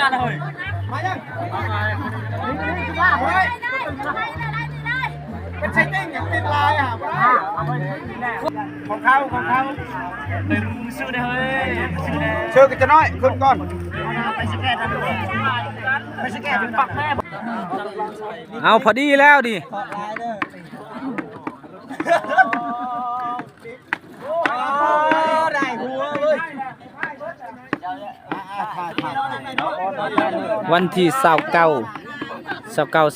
มายังเป็นเซตติ้งอย่างติดลายอ่ะของเขาตึงซื้อได้เฮ้ยเชื่อกันจะน้อยขึ้นก่อนไปสแกนเป็นปักแม่เอาพอดีแล้วดิได้หัวเลยวันที่29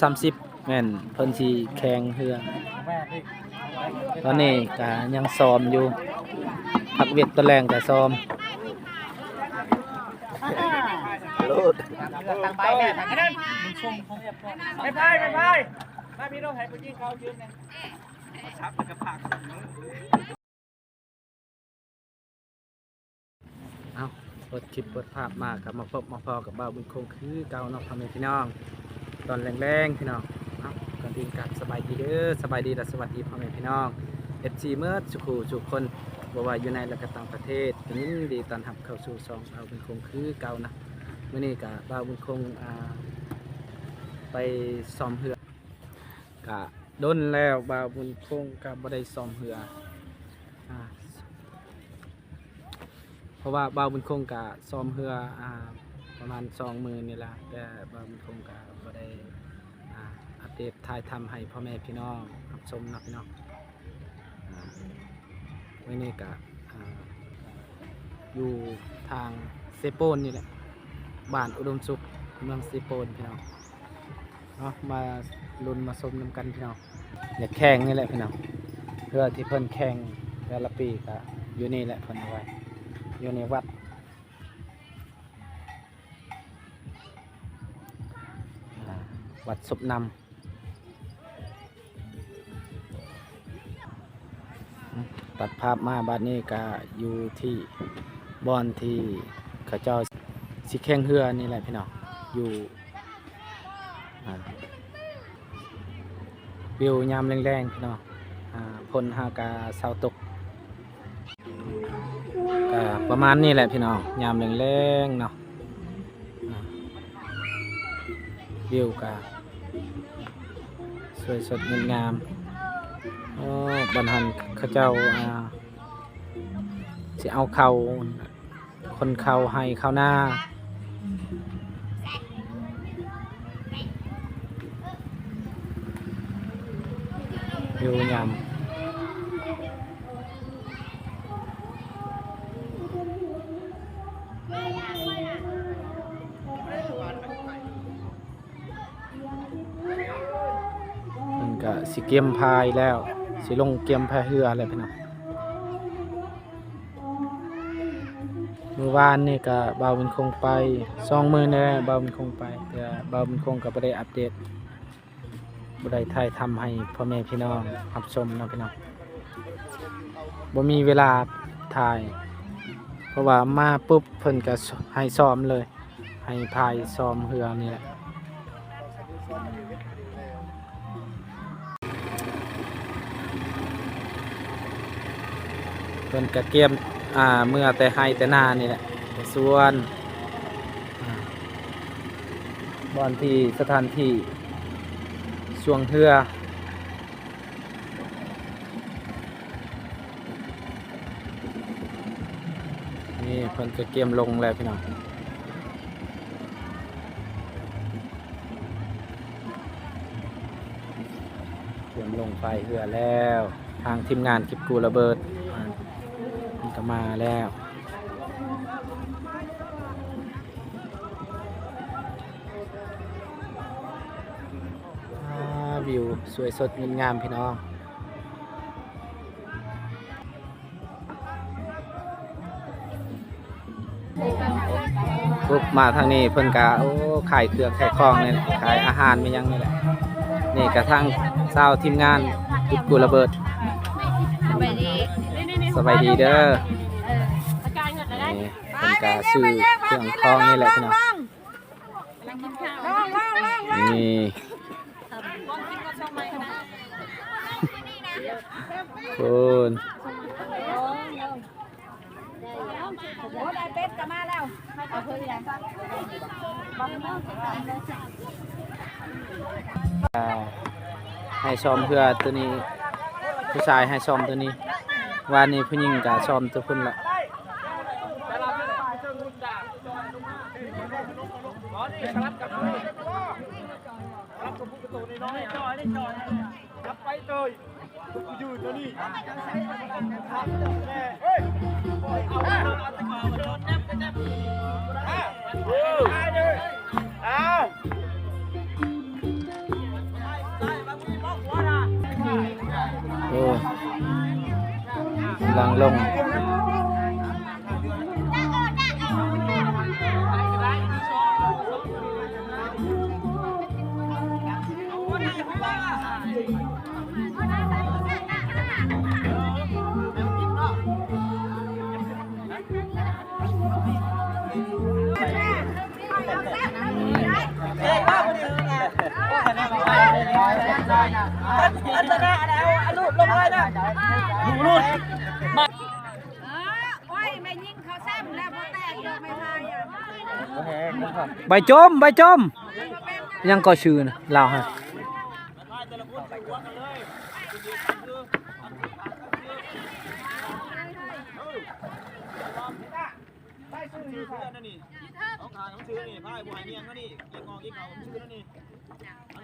30แม่นเพิ่นสิแข่งเรือตอนนี้ก็ยังซ้อมอยู่พักเวทตะแรงก็ซ้อมไปแม่ทางนั้นไม่พายมาพี่น้องให้ไปยิงเขายืนนะชับกระผักเอาเปิดคลิปเปิดภาพมากับมาพบมาพอกับบ่าวบุญคงคือเก่าน้องพ่อแม่พี่น้องตอนแรงๆพี่น้องเอาก่อนอื่นกันสบายดีเด้อสบายดีและสวัสดีพ่อแม่พี่น้องFC เมื่อสุขคนบ่ว่าอยู่ในและก็ต่างประเทศยินดีต้อนรับเข้าสู่ช่องบ่าวบุญคงคือเก่านะมื้อนี้ก็บ่าวบุญคงไปซ้อมเรือกะดนแล้วบ่าวบุญคงก็บ่ได้ซ้อมเรือเพราะว่าบ่าวบุญคงกะซ้อมเรือประมาณ2 มื้อนี่ล่ะแต่บ่าวบุญคงกะบ่ได้อัปเดตถ่ายทำให้พ่อแม่พี่น้องรับชมนะพี่น้องวันนี้กะอยู่ทางเซโปนนี่แหละบ้านอุดมสุขเมืองเซโปนพี่น้องเนาะมาลุ้นมาชมน้ำกันพี่น้องอยากแข่งนี่แหละพี่น้องเพื่อที่เพิ่นแข่งแต่ละปีกะอยู่นี่แหละเพิ่นเอาไว้อยู่ในวัดวัดศพนำตัดภาพมาบัดนี้ก็อยู่ที่บอนที่เขาเจ้าสิแข่งเรือนี่แหละพี่น้องอยู่วิวยามแรงๆพี่น้องพลหากาเสาตกประมาณนี้แหละพี่น้องยามแรงๆเนาะวิวกาสวยสดงดงามบรรหันเขาเจ้าสิเอาเขาคนเขาให้เขาหน้าวิวยามสิเกียมพายแล้วสิลงเกียมพายเรืออะไรพี่น้องเมื่อวานนี่ก็บ่าวบุญคงไป2 มื้อแน่บ่าวบุญคงไปแต่บ่าวบุญคงก็บ่ได้อัปเดตบ่ได้ถ่ายทำให้พ่อแม่พี่น้องรับชมนะพี่น้องบ่มีเวลาถ่ายเพราะว่ามาปุ๊บเพิ่นก็ให้ซ้อมเลยให้พายซ้อมเรือนี่แหละเพิ่นกะเกียมเมื่อแต่ให้แต่หน้านี่แหละส่วนบอนที่สถานที่ช่วงเรือนี่เพิ่นกะเกียมลงแล้วพี่น้องเตรียมลงไปเรือแล้วทางทีมงานกิบกูระเบิดก็มาแล้ววิวสวยสดงดงามพี่น้องปุ๊บมาทางนี้เพิ่นกะขายเครื่องขายของนี่ขายอาหารไม่ยังนี่แหละนี่กระทั่งเศร้าทีมงานกิบกูระเบิดสบายดีเด้อนี่เป็นการซื้อเครื่องคล้องนี่แหละพี่น้องนี่คุณ ให้ซ้อมเพื่อตัวนี้ผู้ชายให้ซ้อมตัวนี้วานนี้ผู้หญิงก็ซ้อมตัวพุ่นละไปเตยอยู่ตัวนี้โอ้กำลังลงใบจมใบจมยังก็ชื่อนะลาวฮะ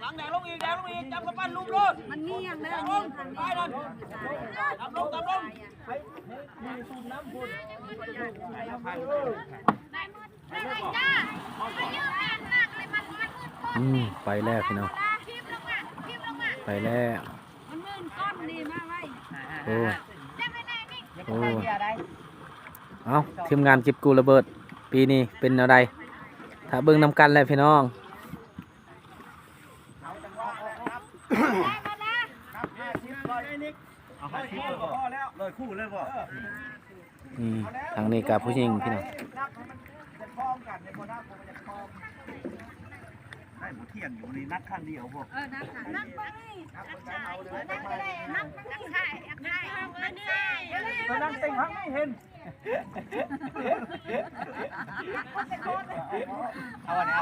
หลังแดงลงอีกจับกระปั้นลุมรถมันเงียบแล้วลงไปนั่นตามลงไปแล้วพี่น้องไปแล้วโอ้โอ้เอาทีมงานเก็บกูระเบิดปีนี้เป็นอะไรถ้าเบิ่งนำกันแล้วพี่น้องทางนี้กับผู้หญิงพี่น้องเที่ยงอยู่นี่นัดข้างเดียวพวกนัดไปนัดเต็งพักไม่เห็นเอาอันนี้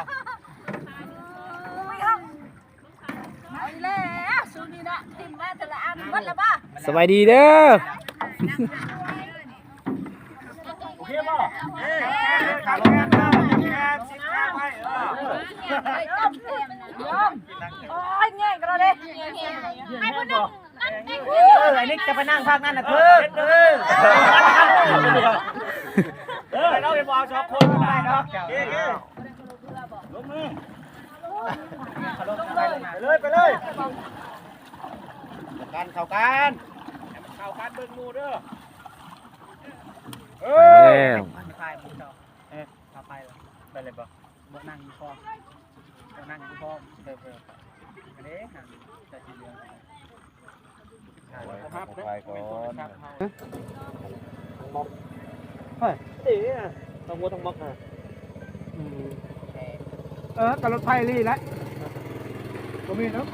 สบายดีเด้อโอเคป่ะขาลงงานสิบห้าไปโอ้ยเงี้ยกันเลยให้พูดหนึ่งไอ้นิกจะไปนั่งภาคนั่นนะเธอเราไปบอกชอบคนได้เนาะลงมือไปเลยกันเข้ากันเบิ่งมูเด้อแล้วไปเลยป่ะบ่นั่งอยู่พอนั่งอยู่พออันนี้จะสีเหลืองไปก่อนม็อกเฮ้ยต้องวัวต้องม็อกอ่ะกับรถไฟรีแล้วก็มีเนาะ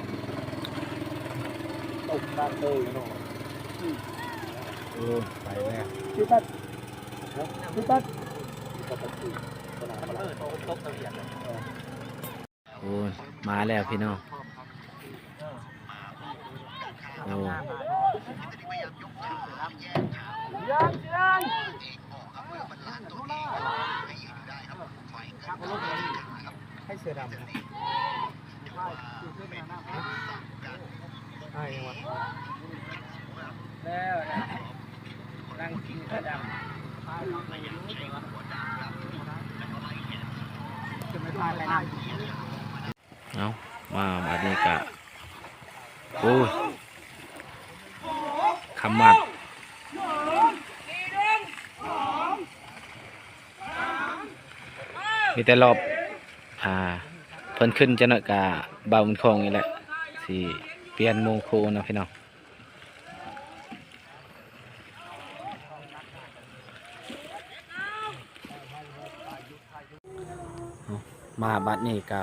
ตกตาเตยเนาะไปแล้วพี่ตัดโอ้มาแล้วพี่น้องโอ้ให้เสือดำใช่วะแล้วนั่งกินเสือดำเอามาบัดนี้กะโอ้ยคำมัดมีแต่รอบเพิ่นขึ้นจะหน่อยกะเบามันคงนี่แหละสิเปลี่ยนโมงโคนะพี่น้องมาบัดนี้ก็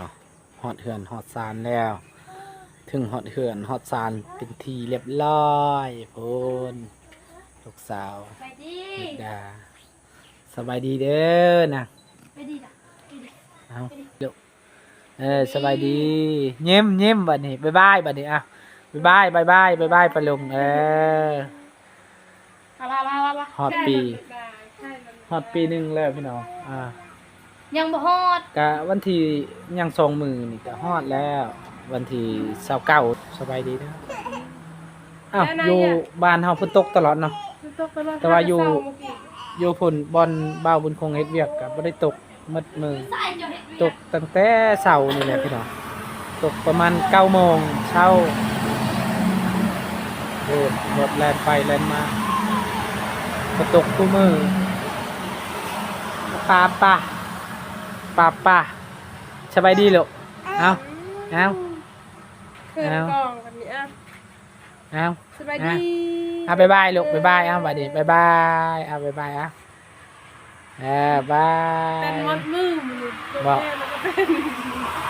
ฮอดเหือนฮอดซานแล้วถึงฮอดเหือนฮอดซานเป็นทีเรียบร้อยพูนลูกสาวลูกดาสบายดีเด้อนะเอาเดี๋ยว สบายดียิ้มบัดนี้บ๊ายบายบัดนี้อ่ะบ๊ายบายปะลุงฮอดปีหนึงแล้วพี่น้องยังบ่ฮอดกะวันที่ยัง2 มื้อนี่ก็ฮอดแล้ววันที่29สบายดีเด้ออ้าวอยู่บ้านเฮาฝนตกตลอดเนาะแต่ว่าอยู่พุ่นบอนบ่าวบุญคงเฮ็ดเวียกก็บ่ได้ตกหมดมื้อตกตั้งแต่เช้านี่แหละพี่น้องตกประมาณ9 โมงเช้าโอ้รถแล่นไปแล่นมาก็ตกทุกมื้อป้าสบายดีลูกเอาขึ้นกล่องแบบนี้สบายดีบ๊ายบายลูกบ๊ายบายบัดนี้บ๊ายบายบ๊ายบายบายเป็นมดมือมันบอก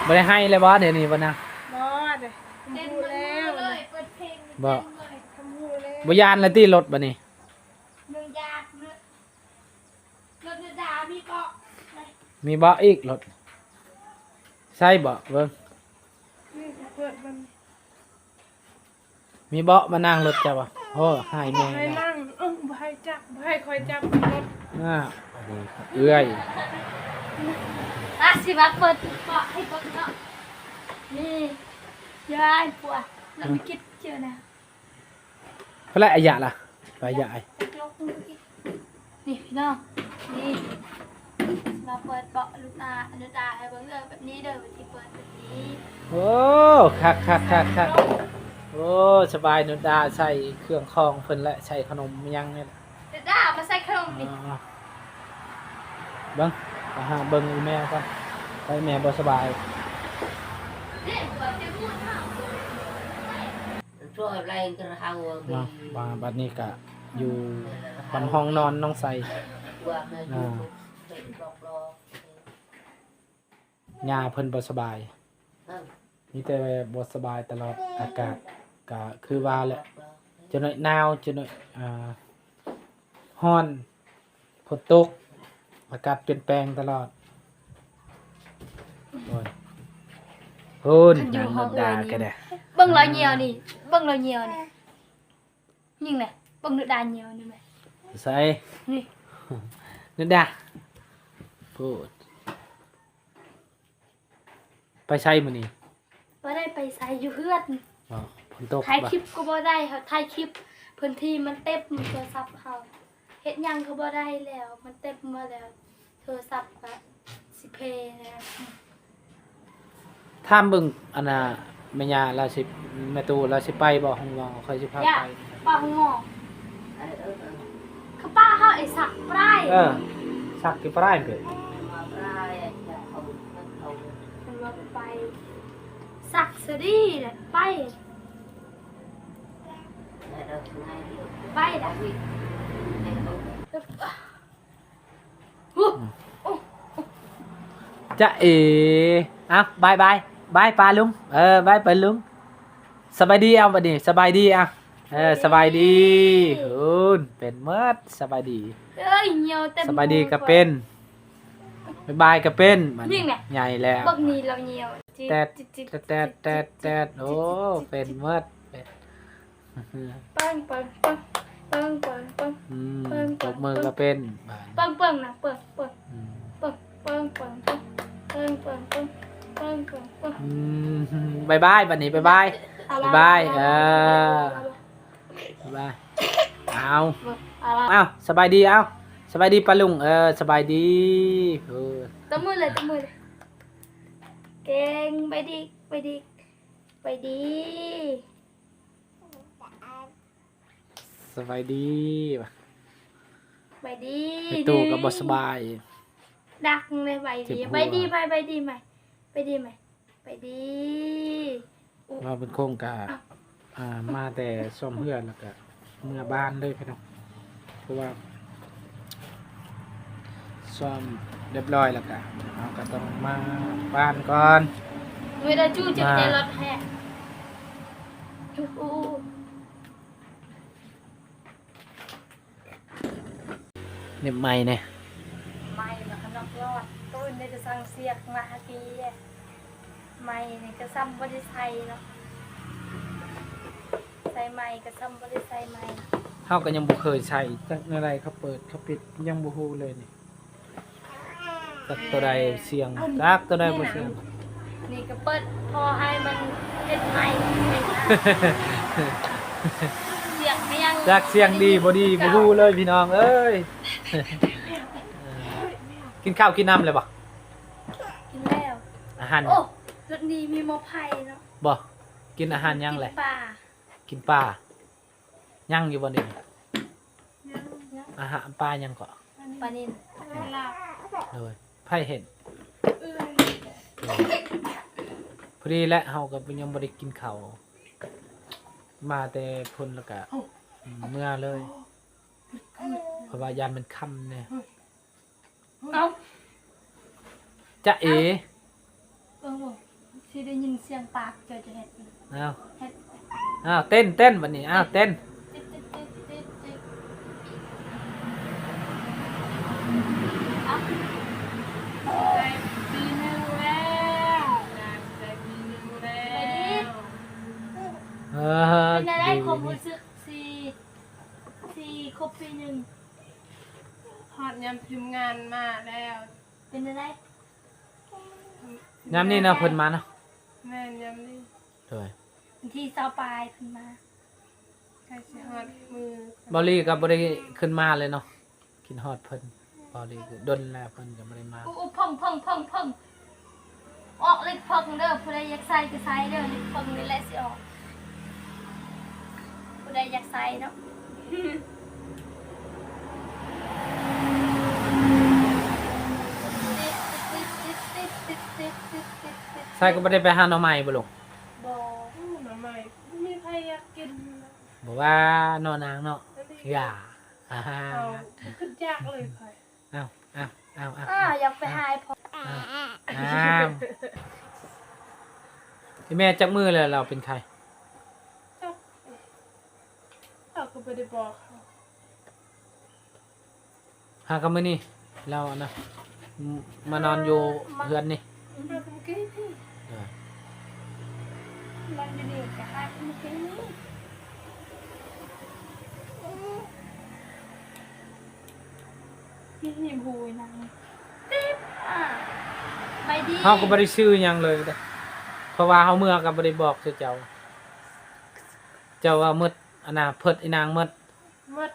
บ่ได้ให้เลยบ่เดี๋ยวนี้บ่นะบ่เด้ทำพูแล้วบ่ทำพูแล้วบ่ยานละติรถบัดนี้มึงยากรถดามีบ่อีกรถใช่บ่เบิ่งนี่เปิดมันมีเบาะมานั่งรถจ้ะบ่โอ้หายแม่ ให้นั่งบ่ให้จับบ่ให้คอยจับรถเอื้อยสิว่าเปิดเกาะให้เปิดเนาะนี่ยายปัวแล้วไม่คิดเจอนะเพราะอะไรอายะล่ะไปยะไอ้นี่พี่น้องนี่เราเปิดเบาะลูกตาให้เบิ่งแบบนี้เด้อที่เปิดแบบนี้โอ้คักโอ้สบายนุดาใส่เครื่องคองเพิ่นและใส่ขนมยังนี่นุดามาใส่ขนมดิเบิ่งเบิ่งแม่ก่อนไปแม่บ่สบายช่วยอะไรกันเฮาบัดนี้ก็อยู่บนห้องนอนน้องใส่ย่าเพิ่นบ่สบายมีแต่บ่สบายตลอดอากาศก็คือว่าแหละจะหน่อยหนาวจะหน่อยร้อนฝนตกอากาศเปลี่ยนแปลงตลอดโอ้ยนางนดาก็ได้เบิ่งเราเหี่ยวนี่ยิ่งแหละเบิ่งนุดาเหี่ยวนี่แม่ใส่นี่นดาพูดไปใช้มื้อนี้บ่ได้ไปใส่อยู่เฮือนฝนตกถ่ายคลิปก็บ่ได้เฮาถ่ายคลิปพื้นที่มันเต็มโทรศัพท์เฮาเฮ็ดหยังก็บ่ได้แล้วมันเต็มมาแล้วโทรศัพท์ก็สิเพแล้วถามเบิ่งอันน่ะแม่ย่าราสิแม่ตู่ราสิไปบ่ฮู้ว่าค่อยสิพาไปป้าฮู้คือป้าเฮาไอ้สักปลายสักที่ปลายเกิดมันว่าไปสักซะดีแหละไปล่ะจะบายปลาลุงบายไปลุงสบายดีเอาบัดนี้สบายดีสบายดีเป็นเมิดสบายดีเหี่ยวเต็มสบายดีก็เป็นบายก็เป็นใหญ่แล้วบักนี้เราเหี่ยวแตดโอ้เป็นเมิดปังตบมือก็เป็นปังนะเปิงบายบัดนี้บายเอาสบายดีสบายดีปะลุงสบายดีตบมือเลยเก่งไปดีสบายดีไปตู่ก็บ่สบายดักเลยไปดีไหมเราเป็นโครงการมาแต่ซ่อมเพื่อนแล้วก็เมื่อบ้านเลยพี่น้องเพราะว่าซ่อมเรียบร้อยแล้วก็ต้องมาบ้านก่อนเวลาจู้จะใจรถแฮะเนี่ยไม่เนี่ยไม่มาขนมยอดต้นได้จะสั่งเสียกมาฮะกี ไม้นี่ก็ซ้ำบ่ได้ใส่เนาะใส่ไม้ก็ซ้ำบ่ได้ใส่ไม้ เฮาก็ยังบ่เคยใช้จักอะไรเขาเปิดเขาปิดยังบ่ฮู้เลยนี่จักตัวใดเสียงจักตัวใดบ่เสียง นี่ก็เปิดพอให้มันเฮ็ดไม้เสียงไม่ยัง จักเสียงดีบ่ดีบ่ฮู้เลยพี่น้องเอ้ยกินข้าวกินน้ำเลยบ่ กินแล้ว อาหาร โอ้รถนี้มีมะไผ่เนาะ บ่กินอาหารยังแหละ กินปลา กินปลายังอยู่บ่นี่ ยัง อาหารปลายังก็ ปลานิล เลยไผเห็นพอดีและเฮาก็ยังบ่ได้กินข้าวมาแต่พุ่นแล้วก็เมื่อเลยเพราะว่ายานมันค่ำเนี่ย เอ้า จ๊ะเอ๋ บ่สิได้ยินเสียงปากเจอจะเฮ็ด อ้าว เฮ็ด อ้าวเต้นบัดนี้อ้าวเต้น ติ๊ดติ๊ดติ๊ดติ๊ดติ๊ดไปดิ เออ เป็นอะไร ดี ความรู้สึกสี่ครบปีหนึ่ง ฮอดยำทีมงานมาแล้ว เป็นอะไร ยามนี้เนาะเพิ่นมาเนาะ แม่นยำนี่ เลย วันที่เช้าปลายเพิ่นมา ใครสิฮอดมือบ อลลี่ก็บ่ได้ขึ้นมาเลยเนาะกินฮอดเพิ่นบอลลี่ก็ดนแล้วเพิ่นก็บ่ได้มา อู้พ่องออกเล็กพ่องเด้อผู้ใดอยากใส่ก็ใส่เด้อเล็กพ่องนี่แหละสิออกผู้ใดอยากใส่เนาะ ใส่ก็บ่ได้ไปหาหน่อไม้บ่ลูก บ่ หน่อไม้มีใครอยากกิน บอกว่าหนอนางเนาะอย่าอ้า เอาขึ้นยากเลยค่ะ อ้าวอ้าวอ้าวอ้าว อยากไปหายพอ อ้าวที่แม่จับมือเลยเราเป็นใคร เราก็ไม่ได้บอกเขา หากันมื้อนี้เราอะนะมานอนอยู่เฮือนนี่ เราทำกี้ เออ มันอยู่นี่ก็หายเมื่อกี้นี้นี่หิมหูยนางติ๊บไปดี เฮาก็บ่ได้ชื่อหยังเลยเด้อเพราะว่าเฮาเมื่อก็บ่ได้บอกเจ้าเจ้าว่ามืดอันน่ะเพิดอีนางมืด หมด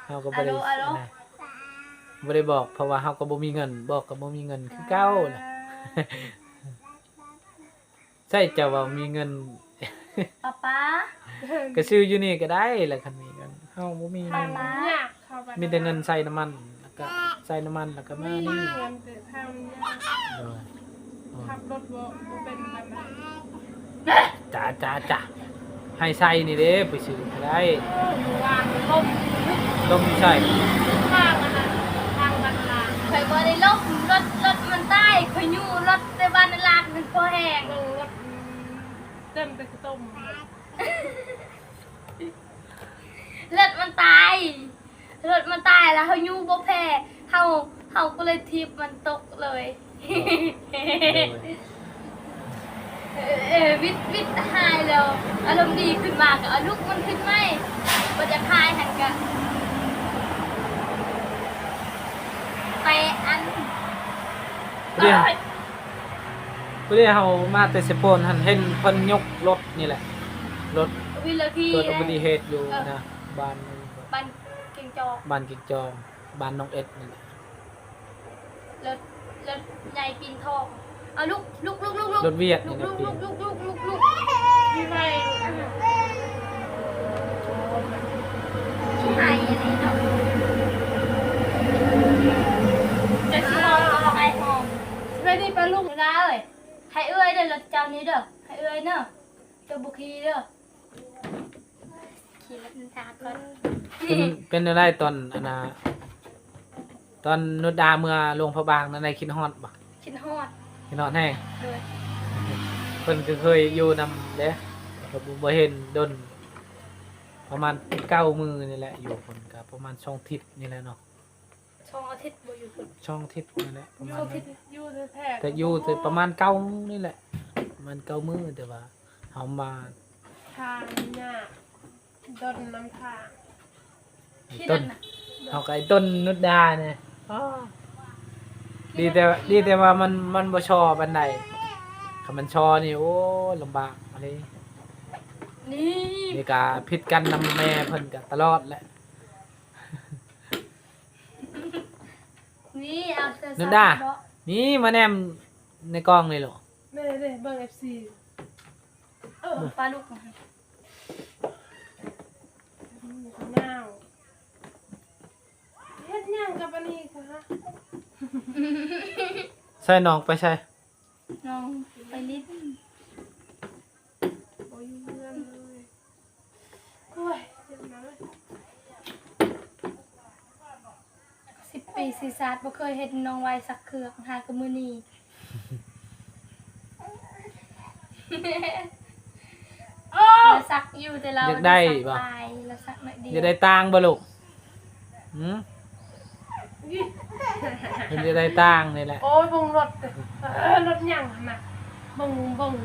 เฮาก็บ่ได้นะบ่ได้บอกเพราะว่าเฮาก็บ่มีเงินบอกก็บ่มีเงินคือเก่าน่ะใช่เจ้าว่ามีเงิน ป๊า ก็ซื้ออยู่นี่ก็ได้แหละคันนี้กันเฮาบ่มีเงิน ยากเข้าไป มีแต่เงินใส่น้ำมันแล้วก็ใส่น้ำมันแล้วก็มา มี นี่ เงินแต่ทำยาก เออ ขับรถบ่เป็นแบบนั้น จ้าให้ใส่นี่เด้ไปซื้อก็ได้ วางลม ต้องใส่ ข้างนะทางบันลาง เคยบ่ได้ลบรถมันใต้เคยอยู่รถในบ้านลากมันพอแห้ง รถเต็มไปต้ม รถมันตายแล้วเฮาอยู่บ่แพ้เฮาก็เลยทิปมันตกเลยวิทหายแล้วอารมณ์ดีขึ้นมาก็เอาลูกมันขึ้นไหมบ่จะคายหันกันไปอัน เดี๋ยวเฮามาแต่สปอนหันเห็นเพิ่นยกรถนี่แหละรถ วิลพี เกิดอุบัติเหตุอยู่นะบ้าน บันเก่งจอก บ้านกิ่งจองบ้านน้องเอ็ดนี่แหละ รถใหญ่ปีนทองเอาลูก รถเวียด ลู นี่ ก แหละ ลูก มีไหม หายอะไรเนาะจะชิมองเอาไอ้หอมไม่ได้ปลาลูกนะเอ้ยให้เอ้ยเด้อรถเจ้านี้เด้อให้เอ้ยเนาะเจ้าบุคีเด้อขี่รถตาก่อน เป็นอะไรตอนอันน่ะตอนนุดดาเมื่อลงพระบางนั้นได้คิดฮอดบ่ ชินฮอด คิดฮอดแห้ง เลย เพิ่นก็เคยอยู่นำเด้ก็บ่เห็นดนประมาณ9 มื้อนี่แหละอยู่เพิ่นก็ประมาณ2 ทิศนี่แหละเนาะ 2 อาทิตย์บ่อยู่พุ่น ช่องทิศนั่นแหละประมาณ 2 อาทิ นั้น ตย์ อยู่แท้ๆ แต่อยู่แต่ประมาณเก้านี่แหละมันเก้ามือแต่ว่าเฮามา ทางเนี่ยดนน้ำทาง ที่ ต้ นั่ น นน่ะ เฮากับไอ้ต้นนุดดาเนี่ยอ้อดีแต่ว่ามันบ่ชอปานใดถ้ามันชอนี่โอ้ลำบากอันนี้ นี่ นี่ก็ผิดกันนำแม่เพิ่นก็ตลอดแหละ นี่เอาแต่ นุดดานี่มาแนมในกล้องเลยเหรอ แม่เด้เบิ่ง FC ปลาลูกมาให้ นาวเฮ็ดหยังกับอันนี้คะ ใส่น้องไปใส่ น้องไปลิ้น บ่อยู่เรือนเลยโอ้ยเจ็บนะเลย 10 ปีสิศาสตร์บ่เคยเห็นน้องไว้สักเครืองหากับมื้อนี้ โอ้ เราสักอยู่แต่เรา อยากได้ สัก บ่ ลายเราสักหน่อยเดียว จะได้ตังค์บ่ลูกหืม ย เพิ่นจะได้ตังค์นี่แหละ โอ้ยเบิ่งรถเด้รถหยังหั่นน่ะเบิ่ง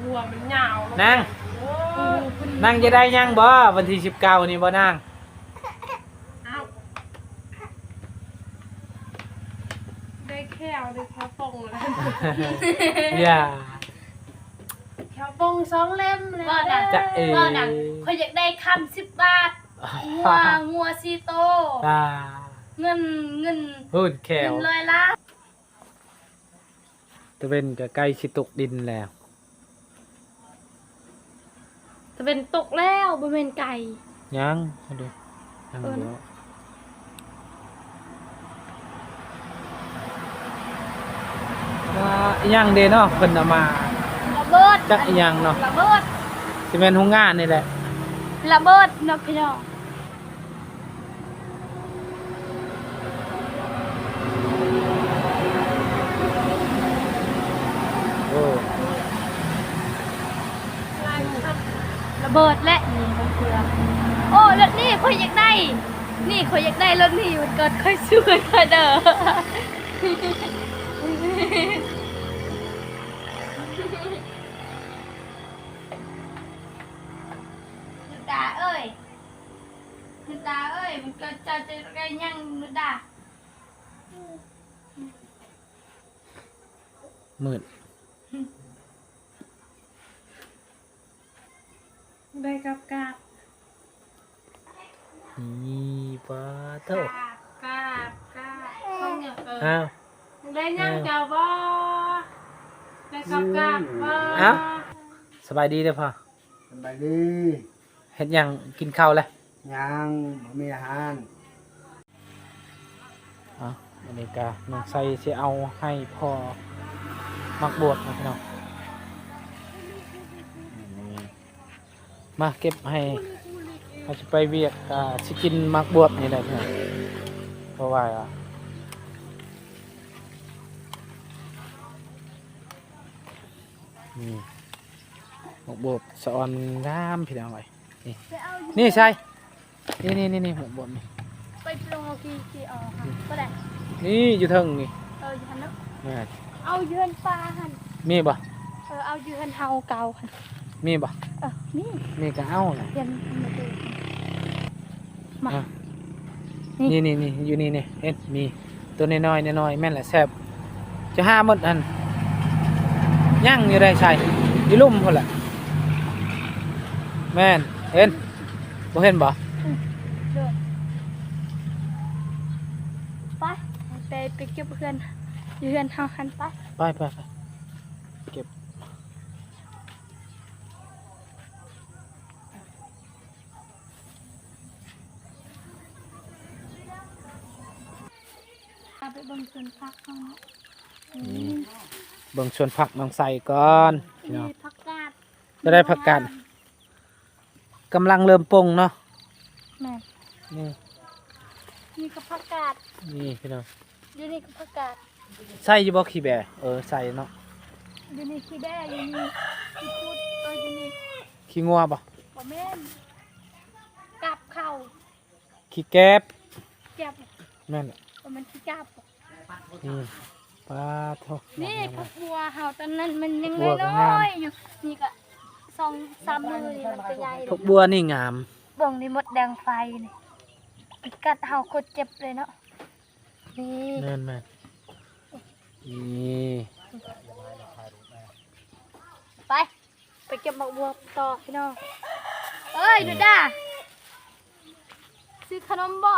หัวมันยาว นั่ง โอ้ โอ้ ย คุณ นั่งจะได้ยังบ่วันที่19นี่บ่นั่ง เอาได้แค่ปงแล้ว อย่า แค่ปง2 เล่มแล้ว ว่าดัง จะเอ๋ ว่าดังเขาอยากได้คำ10 บาทงัวซีโต ตา เงิน พูดแข เงิ วน ร้อยล้าน ตะเวนก็ใกล้สิตกดินแล้ว จะเป็นตกแล้วบ่แม่นไก่ ยังเอาดูยัง เออ เดี๋ยวว่าอิหยังเด้เนาะเพิ่นเอามา ระเบิด จักอีหยังเนาะ ระเบิด สิแม่นโรงงานนี่แหละ ระเบิดเนาะพี่น้อง โอ้ ระเบิดและนี่มันคือโอ้รถนี่ข่อยอยากได้ นี่ข่อยอยากได้รถนี่มันเกิดค่อยซื้อค่อยเด้อ นุดาเอ้ยนุดาเอ้ยมันเกิดจะได้ยังนุดา มืด ได้กับกาบ นี่ปะเท่าก าบห้องเนี่ยอ้าว ได้ยังเจ้าบ่ได้กับกาบบ่ อ้าวสบายดีเด้อพ่อ สบายดี เฮ็ดหยังกินข้าวแล้ว ยังบ่มีอาหาร อ๋ออันนี้ก็น้องใส่สิเอาให้พ่อมักบวชนะพี่น้องมาเก็บให้เขาจะไปเวียกสิกินมักบวชนี่แหละพี่น้องเพราะว่านี่มักบวชสอนงามพี่น้องเอ้ยนี่นี่ใช่นี่มักบวชนี่ ไปปลงเอากี่ออกค่ะก็ได้ นี่อยู่เทิงนี่ อยู่หันเนาะ แม่ เอาเยือนปลาหัน มีบ่ เอาเยือนเฮาเก่าหัน มีบ่ นี่ มีก็เอาน่ะ เยือนมาดูมา อ่ะ นี่ นี่อยู่นี่นี่เห็นมีตัวน้อยๆแม่นแหละแซ่บจะห้าหมดอันย่างอยู่ได้ใช่อยู่ลุ่มพุ่นแหละแม่นเห็นบ่เห็นบ่ เดินไปเก็บเพื่อนเยือนเฮาหันไป ไปเก็บไปเบิ่งสวนผักเฮา เบิ่งชวนผักน้องใส่ก่อนพี่น้อง ผักกาด จะได้ผักกาดกำลังเริ่มปรุงเนาะ แม่ นี่ นี่ก็ผักกาด นี่พี่น้อง อยู่นี่ก็ผักกาด ใส่อยู่บ่ขี้แบใส่เนาะ อยู่นี่ขี้แบ่อยู่นี่ขี้พูดอยู่นี่ ขี้งัวบ่ บ่แม่นกับข้าว ขี้แก๊บ เก็บ แม่นแหละ มันที่จับ นี่ปลาทอ นี่พวกบัวเห่าตอนนั้นมันยัง บัวก็ น้ งาม อยๆอยู่นี่ก็2-3 มือนี่มันก็ใหญ่ พวกบัวนี่งาม บ่งนี่มดแดงไฟนี่ปิกัดเห่าโคตรเจ็บเลยเนาะนี่ แน่นไหมนี่ ไปเก็บบักบัวต่อพี่น้องเอ้ยดูด้าซื้อขนมบ่